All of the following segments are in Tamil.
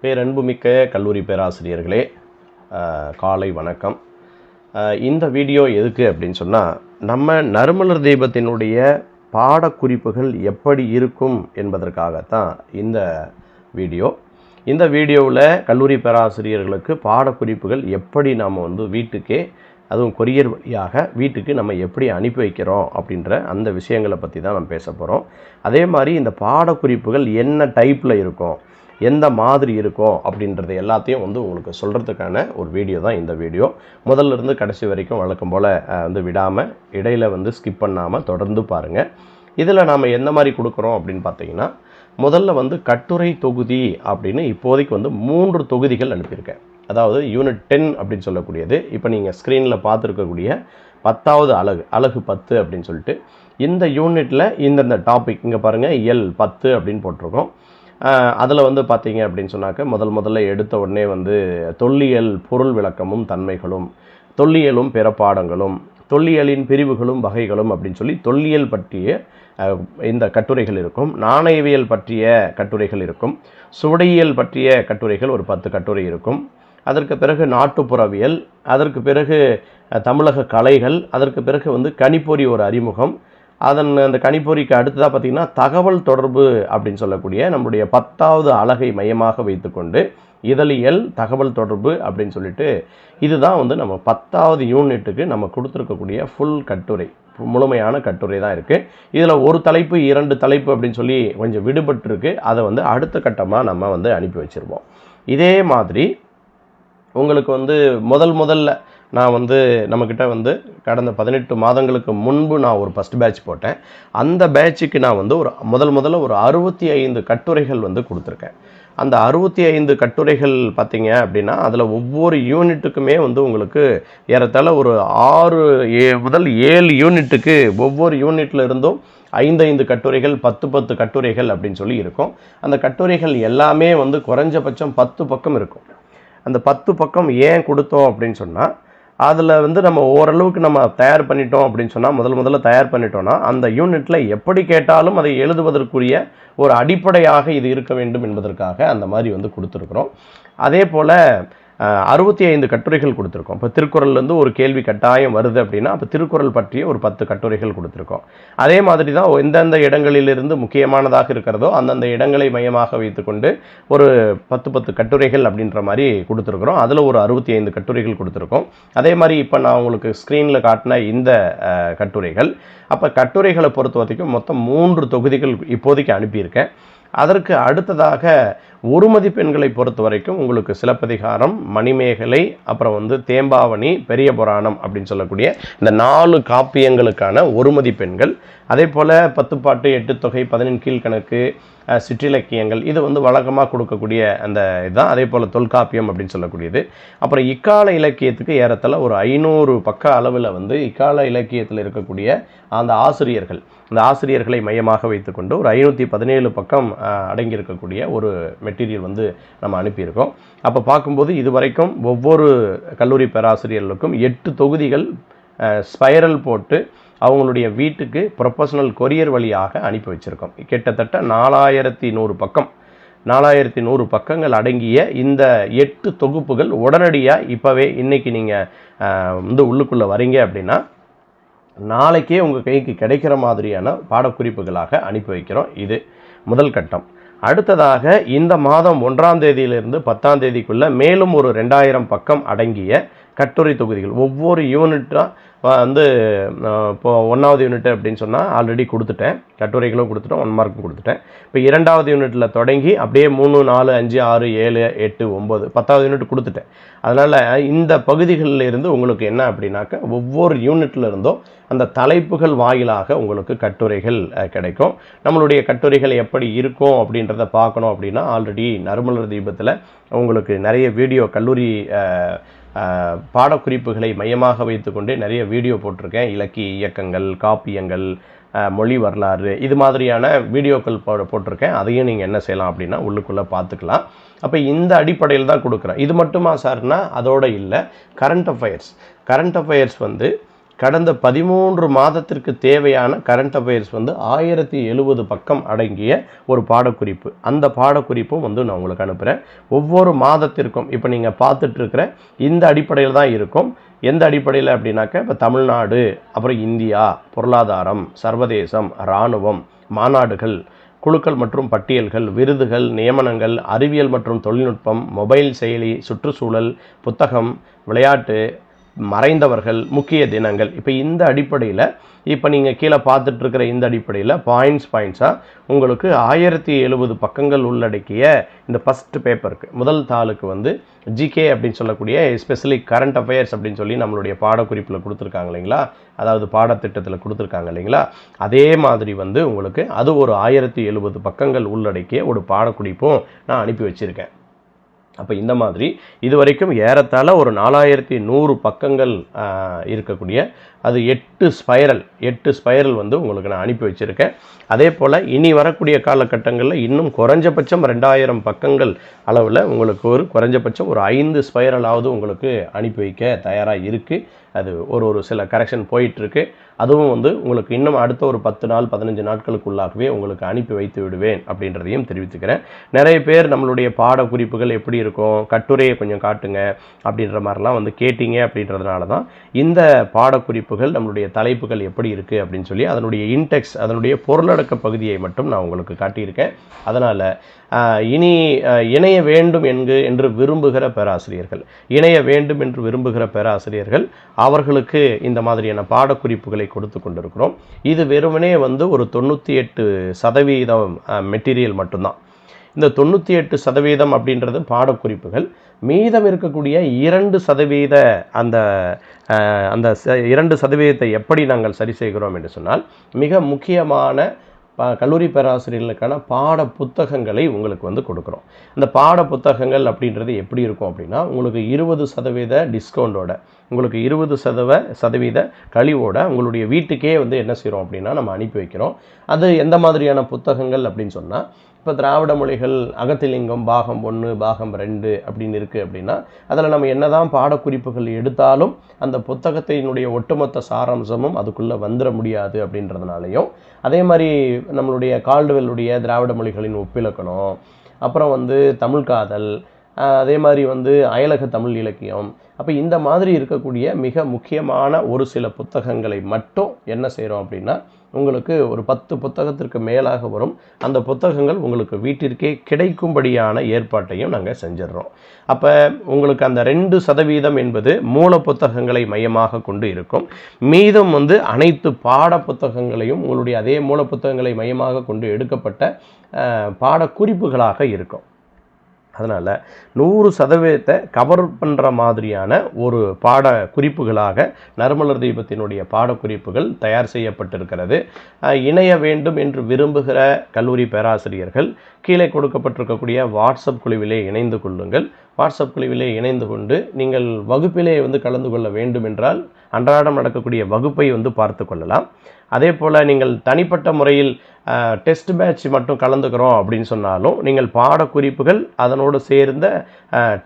பேரன்புமிக்க கல்லூரி பேராசிரியர்களே, காலை வணக்கம். இந்த வீடியோ எதுக்கு அப்படின்னு சொன்னால், நம்ம நறுமலர் தீபத்தினுடைய பாடக்குறிப்புகள் எப்படி இருக்கும் என்பதற்காகத்தான் இந்த வீடியோ. இந்த வீடியோவில் கல்லூரி பேராசிரியர்களுக்கு பாடக்குறிப்புகள் எப்படி நாம் வீட்டுக்கே, அதுவும் கொரியர் வழியாக வீட்டுக்கு நம்ம எப்படி அனுப்பி வைக்கிறோம் அப்படின்ற அந்த விஷயங்களை பற்றி தான் நம்ம பேச போகிறோம். அதே மாதிரி இந்த பாடக்குறிப்புகள் என்ன டைப்பில் இருக்கும், எந்த மாதிரி இருக்கும் அப்படின்றது எல்லாத்தையும் உங்களுக்கு சொல்கிறதுக்கான ஒரு வீடியோ தான் இந்த வீடியோ. முதல்ல இருந்து கடைசி வரைக்கும் வழக்கம் போல் விடாமல், இடையில் ஸ்கிப் பண்ணாமல் தொடர்ந்து பாருங்கள். இதில் நாம் எந்த மாதிரி கொடுக்குறோம் அப்படின்னு பார்த்தீங்கன்னா, முதல்ல கட்டுரை தொகுதி அப்படின்னு இப்போதைக்கு 3 தொகுதிகள் அனுப்பியிருக்கேன். அதாவது யூனிட் 10 அப்படின்னு சொல்லக்கூடியது, இப்போ நீங்கள் ஸ்க்ரீனில் பார்த்துருக்கக்கூடிய 10வது அலகு 10 அப்படின்னு சொல்லிட்டு, இந்த யூனிட்டில் இந்தந்த டாபிக் இங்கே பாருங்கள், இயல் 10 அப்படின்னு போட்டிருக்கோம். அதில் பார்த்தீங்க அப்படின்னு சொன்னாக்க, முதல்ல எடுத்த உடனே தொல்லியல் பொருள் விளக்கமும் தன்மைகளும், தொல்லியலும் பிறப்பாடங்களும், தொல்லியலின் பிரிவுகளும் வகைகளும் அப்படின்னு சொல்லி தொல்லியல் பற்றிய இந்த கட்டுரைகள் இருக்கும். நாணயவியல் பற்றிய கட்டுரைகள் இருக்கும். சுவடியியல் பற்றிய கட்டுரைகள் ஒரு 10 கட்டுரை இருக்கும். அதற்கு பிறகு நாட்டுப்புறவியல், அதற்கு பிறகு தமிழக கலைகள், அதற்கு பிறகு கணிப்பொறி ஒரு அறிமுகம். அந்த கணிப்பொறிக்கு அடுத்ததாக பார்த்திங்கன்னா தகவல் தொடர்பு அப்படின்னு சொல்லக்கூடிய நம்முடைய 10வது அலகை மையமாக வைத்துக்கொண்டு இதழியல் தகவல் தொடர்பு அப்படின்னு சொல்லிட்டு, இதுதான் நம்ம 10வது யூனிட்டுக்கு நம்ம கொடுத்துருக்கக்கூடிய ஃபுல் கட்டுரை, முழுமையான கட்டுரை தான் இருக்குது. இதில் ஒரு தலைப்பு 2 தலைப்பு அப்படின்னு சொல்லி கொஞ்சம் விடுபட்டுருக்கு. அதை அடுத்த கட்டமாக நம்ம அனுப்பி வச்சுருவோம். இதே மாதிரி உங்களுக்கு முதல்ல நான் நம்மக்கிட்ட கடந்த 18 மாதங்களுக்கு முன்பு நான் ஒரு ஃபஸ்ட் பேட்ச் போட்டேன். அந்த பேட்சுக்கு நான் ஒரு முதல்ல ஒரு 65 கட்டுரைகள் கொடுத்துருக்கேன். அந்த 65 கட்டுரைகள் பார்த்தீங்க அப்படின்னா, அதில் ஒவ்வொரு யூனிட்டுக்குமே உங்களுக்கு ஏறத்தாழ ஒரு 6 முதல் 7 யூனிட்டுக்கு ஒவ்வொரு யூனிட்டில் இருந்தும் 5 கட்டுரைகள், 10 கட்டுரைகள் அப்படின்னு சொல்லி இருக்கும். அந்த கட்டுரைகள் எல்லாமே குறைஞ்சபட்சம் 10 பக்கம் இருக்கும். அந்த 10 பக்கம் ஏன் கொடுத்தோம் அப்படின்னு சொன்னால், அதில் நம்ம ஓரளவுக்கு நம்ம தயார் பண்ணிட்டோம் அப்படின்னு சொன்னால், முதல்ல தயார் பண்ணிட்டோன்னா அந்த யூனிட்டில் எப்படி கேட்டாலும் அதை எழுதுவதற்குரிய ஒரு அடிப்படையாக இது இருக்க வேண்டும் என்பதற்காக அந்த மாதிரி கொடுத்துருக்குறோம். அதே போல் 65 கட்டுரைகள் கொடுத்துருக்கோம். இப்போ திருக்குறள்லேருந்து ஒரு கேள்வி கட்டாயம் வருது அப்படின்னா, அப்போ திருக்குறள் பற்றிய ஒரு 10 கட்டுரைகள் கொடுத்துருக்கோம். அதே மாதிரி தான் எந்தெந்த இடங்களிலிருந்து முக்கியமானதாக இருக்கிறதோ அந்தந்த இடங்களை மையமாக வைத்துக்கொண்டு ஒரு 10 கட்டுரைகள் அப்படின்ற மாதிரி கொடுத்துருக்குறோம். அதில் ஒரு 65 கட்டுரைகள் கொடுத்துருக்கோம். அதே மாதிரி இப்போ நான் உங்களுக்கு ஸ்க்ரீனில் காட்டின இந்த கட்டுரைகள், அப்போ கட்டுரைகளை பொறுத்த வரைக்கும் மொத்தம் 3 தொகுதிகள் இப்போதைக்கு அனுப்பியிருக்கேன். அதற்கு அடுத்ததாக ஒரு மதிப்பெண்களை பொறுத்த வரைக்கும் உங்களுக்கு சிலப்பதிகாரம், மணிமேகலை, அப்புறம் தேம்பாவணி, பெரிய புராணம் அப்படின்னு சொல்லக்கூடிய இந்த 4 காப்பியங்களுக்கான ஒரு மதிப்பெண்கள். அதே போல் 10 பாட்டு, 8 தொகை, 11 கீழ்கணக்கு, சிற்றிலக்கியங்கள், இது வழக்கமாக கொடுக்கக்கூடிய அந்த இதுதான். அதே போல் தொல்காப்பியம் அப்படின்னு சொல்லக்கூடியது. அப்புறம் இக்கால இலக்கியத்துக்கு ஏறத்தாழ ஒரு 500 பக்க அளவில் இக்கால இலக்கியத்தில் இருக்கக்கூடிய அந்த ஆசிரியர்களை மையமாக வைத்துக்கொண்டு ஒரு 517 பக்கம் அடங்கியிருக்கக்கூடிய ஒரு மெட்டீரியல் நம்ம அனுப்பியிருக்கோம். அப்போ பார்க்கும்போது இதுவரைக்கும் ஒவ்வொரு கல்லூரி பேராசிரியர்களுக்கும் 8 தொகுதிகள் ஸ்பைரல் போட்டு அவங்களுடைய வீட்டுக்கு ப்ரொஃபஷனல் கொரியர் வழியாக அனுப்பி வச்சுருக்கோம். கிட்டத்தட்ட 4100 பக்கங்கள் அடங்கிய இந்த 8 தொகுப்புகள் உடனடியாக இப்போவே இன்றைக்கி நீங்கள் உள்ளுக்குள்ளே வரீங்க அப்படின்னா நாளைக்கே உங்கள் கைக்கு கிடைக்கிற மாதிரியான பாடக்குறிப்புகளாக அனுப்பி வைக்கிறோம். இது முதல் கட்டம். அடுத்ததாக இந்த மாதம் 1ஆம் தேதியிலிருந்து 10ஆம் தேதிக்குள்ளே மேலும் ஒரு 2000 பக்கம் அடங்கிய கட்டுரை தொகுதிகள் ஒவ்வொரு யூனிட்டாக இப்போ 1வது யூனிட் அப்படின்னு சொன்னால் ஆல்ரெடி கொடுத்துட்டேன், கட்டுரைகளும் கொடுத்துட்டேன், 1 மார்க்கும் கொடுத்துட்டேன். இப்போ 2வது யூனிட்டில் தொடங்கி அப்படியே 3, 4, 5, 6, 7, 8, 9, 10வது யூனிட் கொடுத்துட்டேன். அதனால் இந்த பகுதிகளில் இருந்து உங்களுக்கு என்ன அப்படின்னாக்க ஒவ்வொரு யூனிட்டில் இருந்தும் அந்த தலைப்புகள் வாயிலாக உங்களுக்கு கட்டுரைகள் கிடைக்கும். நம்மளுடைய கட்டுரைகள் எப்படி இருக்கும் அப்படின்றத பார்க்கணும் அப்படின்னா, ஆல்ரெடி நறுமலர் தீபத்தில் உங்களுக்கு நிறைய வீடியோ கல்லூரி பாடக்குறிப்புகளை மையமாக வைத்துக்கொண்டு நிறைய வீடியோ போட்டிருக்கேன். இலக்கிய இயக்கங்கள், காப்பியங்கள், மொழி வரலாறு, இது மாதிரியான வீடியோக்கள் போட்டிருக்கேன். அதையும் நீங்கள் என்ன செய்யலாம் அப்படின்னா உள்ளுக்குள்ளே பார்த்துக்கலாம். அப்போ இந்த அடிப்படையில் தான் கொடுக்குறேன். இது மட்டுமா சார்னா அதோடு இல்லை, கரண்ட் அஃபேர்ஸ் கடந்த 13 மாதத்திற்கு தேவையான கரண்ட் அஃபேர்ஸ் வந்து 1070 பக்கம் அடங்கிய ஒரு பாடக்குறிப்பு. அந்த பாடக்குறிப்பும் வந்து நான் உங்களுக்கு அனுப்புகிறேன். ஒவ்வொரு மாதத்திற்கும் இப்போ நீங்கள் பார்த்துட்டு இருக்கிற இந்த அடிப்படையில் தான் இருக்கும். எந்த அடிப்படையில் அப்படின்னாக்க, இப்போ தமிழ்நாடு, அப்புறம் இந்தியா, பொருளாதாரம், சர்வதேசம், இராணுவம், மாநாடுகள், குழுக்கள் மற்றும் பட்டியல்கள், விருதுகள், நியமனங்கள், அறிவியல் மற்றும் தொழில்நுட்பம், மொபைல் செயலி, சுற்றுச்சூழல், புத்தகம், விளையாட்டு, மறைந்தவர்கள், முக்கிய தினங்கள். இப்போ இந்த அடிப்படையில் இப்போ நீங்கள் கீழே பார்த்துட்ருக்கிற இந்த அடிப்படையில் பாயிண்ட்ஸாக உங்களுக்கு 1070 பக்கங்கள் உள்ளடக்கிய இந்த ஃபஸ்ட்டு பேப்பருக்கு, முதல் தாளுக்கு வந்து ஜிகே அப்படின்னு சொல்லக்கூடிய எஸ்பெஷலி கரண்ட் அஃபேர்ஸ் அப்படின்னு சொல்லி நம்மளுடைய பாடக்குறிப்பில் கொடுத்துருக்காங்க இல்லைங்களா, அதாவது பாடத்திட்டத்தில் கொடுத்துருக்காங்க இல்லைங்களா, அதே மாதிரி வந்து உங்களுக்கு அது ஒரு 1070 பக்கங்கள் உள்ளடக்கிய ஒரு பாடக்குறிப்பும் நான் அனுப்பி வச்சுருக்கேன். அப்போ இந்த மாதிரி இதுவரைக்கும் ஏறத்தாழ ஒரு 4100 பக்கங்கள் இருக்கக்கூடிய அது 8 ஸ்பைரல் வந்து உங்களுக்கு நான் அனுப்பி வச்சுருக்கேன். அதே போல் இனி வரக்கூடிய காலகட்டங்களில் இன்னும் குறைஞ்சபட்சம் 2000 பக்கங்கள் அளவில் உங்களுக்கு ஒரு குறைஞ்சபட்சம் ஒரு 5 ஸ்பைரலாவது உங்களுக்கு அனுப்பி வைக்க தயாராக இருக்குது. அது ஒரு சில கரெக்ஷன் போயிட்டுருக்கு. அதுவும் வந்து உங்களுக்கு இன்னும் அடுத்த ஒரு 10 நாள் 15 நாட்களுக்குள்ளாகவே உங்களுக்கு அனுப்பி வைத்து விடுவேன் அப்படின்றதையும் தெரிவித்துக்கிறேன். நிறைய பேர் நம்மளுடைய பாடக்குறிப்புகள் எப்படி இருக்கும், கட்டுரையை கொஞ்சம் காட்டுங்க அப்படின்ற மாதிரிலாம் வந்து கேட்டிங்க. அப்படின்றதுனால தான் இந்த பாடக்குறிப்புகள் நம்மளுடைய தலைப்புகள் எப்படி இருக்குது அப்படின்னு சொல்லி அதனுடைய இன்டெக்ஸ், அதனுடைய பொருளடக்க பகுதியை மட்டும் நான் உங்களுக்கு காட்டியிருக்கேன். அதனால் இனி இணைய வேண்டும் என்று விரும்புகிற பேராசிரியர்கள் அவர்களுக்கு இந்த மாதிரியான பாடக்குறிப்புகளை கொடுத்து கொண்டிருக்கிறோம். இது வெறுமனே வந்து ஒரு 98% மெட்டீரியல் மட்டும்தான். இந்த 98% அப்படின்றது பாடக்குறிப்புகள். மீதம் இருக்கக்கூடிய 2% அந்த 2% எப்படி நாங்கள் சரி செய்கிறோம் என்று சொன்னால், மிக முக்கியமான கல்லூரி பேராசிரியர்களுக்கான பாட புத்தகங்களை உங்களுக்கு வந்து கொடுக்குறோம். இந்த பாட புத்தகங்கள் அப்படின்றது எப்படி இருக்கும் அப்படின்னா, உங்களுக்கு 20% டிஸ்கவுண்டோட, உங்களுக்கு 20% கழிவோட உங்களுடைய வீட்டுக்கே வந்து என்ன செய்கிறோம் அப்படின்னா நம்ம அனுப்பி வைக்கிறோம். அது எந்த மாதிரியான புத்தகங்கள் அப்படின்னு சொன்னால், இப்போ திராவிட மொழிகள் அகத்திலிங்கம் பாகம் 1 பாகம் 2 அப்படின்னு இருக்குது அப்படின்னா, அதில் நம்ம என்ன தான் பாடக்குறிப்புகள் எடுத்தாலும் அந்த புத்தகத்தினுடைய ஒட்டுமொத்த சாராம்சமும் அதுக்குள்ளே வந்துட முடியாது அப்படின்றதுனாலையும், அதே மாதிரி நம்மளுடைய கால்டுவெல்லுடைய திராவிட மொழிகளின் ஒப்பிலக்கணம், அப்புறம் வந்து தமிழ் காதல், அதே மாதிரி வந்து அயலக தமிழ் இலக்கியம், அப்போ இந்த மாதிரி இருக்கக்கூடிய மிக முக்கியமான ஒரு சில புத்தகங்களை மட்டும் என்ன செய்கிறோம் அப்படின்னா, உங்களுக்கு ஒரு 10 புத்தகத்திற்கு மேலாக வரும். அந்த புத்தகங்கள் உங்களுக்கு வீட்டிற்கே கிடைக்கும்படியான ஏற்பாட்டையும் நாங்கள் செஞ்சிடறோம். அப்போ உங்களுக்கு அந்த 2% என்பது மூல புத்தகங்களை மையமாக கொண்டு இருக்கும். மீதம் வந்து அனைத்து பாட புத்தகங்களையும் உங்களுடைய அதே மூல புத்தகங்களை மையமாக கொண்டு எடுக்கப்பட்ட பாடக்குறிப்புகளாக இருக்கும். அதனால் 100% கவர் பண்ணுற மாதிரியான ஒரு பாட குறிப்புகளாக நறுமலர் தீபத்தினுடைய பாடக்குறிப்புகள் தயார் செய்யப்பட்டிருக்கிறது. இணைய வேண்டும் என்று விரும்புகிற கல்லூரி பேராசிரியர்கள் கீழே கொடுக்கப்பட்டிருக்கக்கூடிய வாட்ஸ்அப் குழுவிலே இணைந்து கொள்ளுங்கள். வாட்ஸ்அப் குழுவிலே இணைந்து கொண்டு நீங்கள் வகுப்பிலே வந்து கலந்து கொள்ள வேண்டும் என்றால் அன்றாடம் நடக்கக்கூடிய வகுப்பை வந்து பார்த்து கொள்ளலாம். அதே போல் நீங்கள் தனிப்பட்ட முறையில் டெஸ்ட் பேட்ச் மட்டும் கலந்துக்கிறோம் அப்படின்னு சொன்னாலும் நீங்கள் பாடக்குறிப்புகள் அதனோடு சேர்ந்த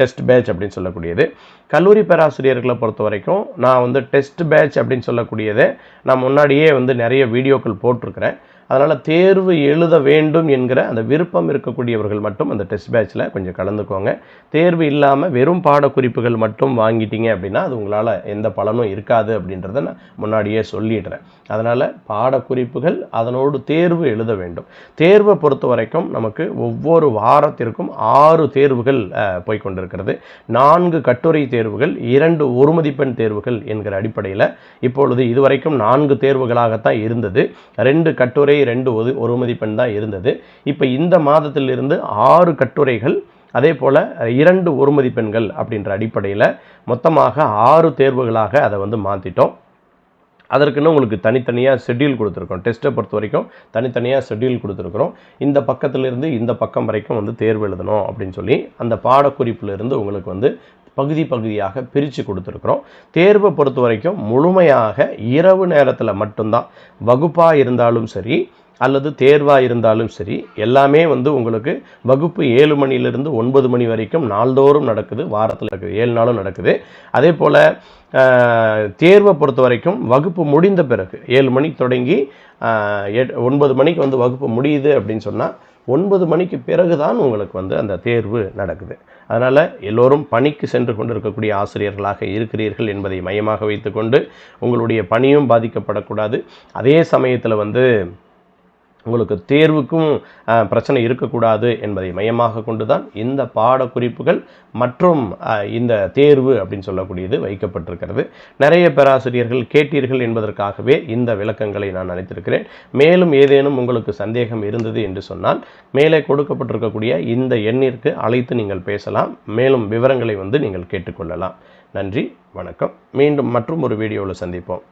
டெஸ்ட் பேட்ச் அப்படின்னு சொல்லக்கூடியது. கல்லூரி பேராசிரியர்களை பொறுத்த வரைக்கும் நான் வந்து டெஸ்ட் பேட்ச் அப்படின்னு சொல்லக்கூடியதை நான் முன்னாடியே வந்து நிறைய வீடியோக்கள் போட்டிருக்கிறேன். அதனால் தேர்வு எழுத வேண்டும் என்கிற அந்த விருப்பம் இருக்கக்கூடியவர்கள் மட்டும் அந்த டெஸ்ட் பேட்சில் கொஞ்சம் கலந்துக்கோங்க. தேர்வு இல்லாமல் வெறும் பாடக்குறிப்புகள் மட்டும் வாங்கிட்டீங்க அப்படின்னா அது உங்களால் எந்த பலனும் இருக்காது அப்படின்றத நான் முன்னாடியே சொல்லிடுறேன். அதனால் பாடக்குறிப்புகள் அதனோடு தேர்வு எழுத வேண்டும். தேர்வை பொறுத்த வரைக்கும் நமக்கு ஒவ்வொரு வாரத்திற்கும் 6 தேர்வுகள் போய்கொண்டிருக்கிறது. 4 கட்டுரை தேர்வுகள், 2 ஒரு மதிப்பெண் தேர்வுகள் என்கிற அடிப்படையில் இப்பொழுது இதுவரைக்கும் 4 தேர்வுகளாகத்தான் இருந்தது. 2 கட்டுரை 2 ஒரு மதிப்பெண் தான் இருந்தது. இப்போ இந்த மாதத்திலிருந்து 6 கட்டுரைகள், அதே போல் 2 ஒரு மதிப்பெண்கள் அப்படின்ற அடிப்படையில் மொத்தமாக 6 தேர்வுகளாக அதை வந்து மாற்றிட்டோம். அதற்குன்னு உங்களுக்கு தனித்தனியாக ஷெட்யூல் கொடுத்துருக்கோம். டெஸ்ட்டை பொறுத்த வரைக்கும் தனித்தனியாக ஷெட்யூல் கொடுத்துருக்குறோம். இந்த பக்கத்திலிருந்து இந்த பக்கம் வரைக்கும் வந்து தேர்வு எழுதணும் அப்படின்னு சொல்லி அந்த பாடக்குறிப்பிலிருந்து உங்களுக்கு வந்து பகுதியாக பிரித்து கொடுத்துருக்குறோம். தேர்வை பொறுத்த வரைக்கும் முழுமையாக இரவு நேரத்தில் மட்டும்தான், வகுப்பாக இருந்தாலும் சரி அல்லது தேர்வாக இருந்தாலும் சரி, எல்லாமே வந்து உங்களுக்கு வகுப்பு 7 மணிலிருந்து 9 மணி வரைக்கும் நாள்தோறும் நடக்குது, வாரத்தில் இருக்குது, 7 நாளும் நடக்குது. அதே போல் தேர்வை பொறுத்த வரைக்கும் வகுப்பு முடிந்த பிறகு 7 மணிக்கு தொடங்கி 9 மணிக்கு வந்து வகுப்பு முடியுது அப்படின்னு சொன்னால் 9 மணிக்கு பிறகு தான் உங்களுக்கு வந்து அந்த தேர்வு நடக்குது. அதனால் எல்லோரும் பணிக்கு சென்று கொண்டிருக்கக்கூடிய ஆசிரியர்களாக இருக்கிறீர்கள் என்பதை மையமாக வைத்துக்கொண்டு உங்களுடைய பணியும் பாதிக்கப்படக்கூடாது. அதே சமயத்தில் வந்து உங்களுக்கு தேர்வுக்கும் பிரச்சனை இருக்கக்கூடாது என்பதை மையமாக கொண்டு தான் இந்த பாடக்குறிப்புகள் மற்றும் இந்த தேர்வு அப்படின்னு சொல்லக்கூடியது வைக்கப்பட்டிருக்கிறது. நிறைய பேராசிரியர்கள் கேட்டீர்கள் என்பதற்காகவே இந்த விளக்கங்களை நான் அளித்திருக்கிறேன். மேலும் ஏதேனும் உங்களுக்கு சந்தேகம் இருந்தது என்று சொன்னால் மேலே கொடுக்கப்பட்டிருக்கக்கூடிய இந்த எண்ணிற்கு அழைத்து நீங்கள் பேசலாம். மேலும் விவரங்களை வந்து நீங்கள் கேட்டுக்கொள்ளலாம். நன்றி, வணக்கம். மீண்டும் மற்றும் ஒரு வீடியோவில் சந்திப்போம்.